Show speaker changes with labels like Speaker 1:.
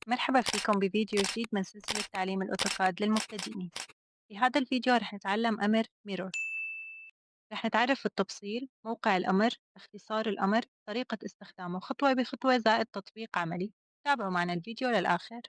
Speaker 1: مرحبا فيكم بفيديو جديد من سلسلة تعليم الأوتوكاد للمبتدئين. في هذا الفيديو رح نتعلم أمر ميرور. رح نتعرف بالتفصيل موقع الأمر، اختصار الأمر، طريقة استخدامه خطوة بخطوة زائد تطبيق عملي. تابعوا معنا الفيديو للآخر.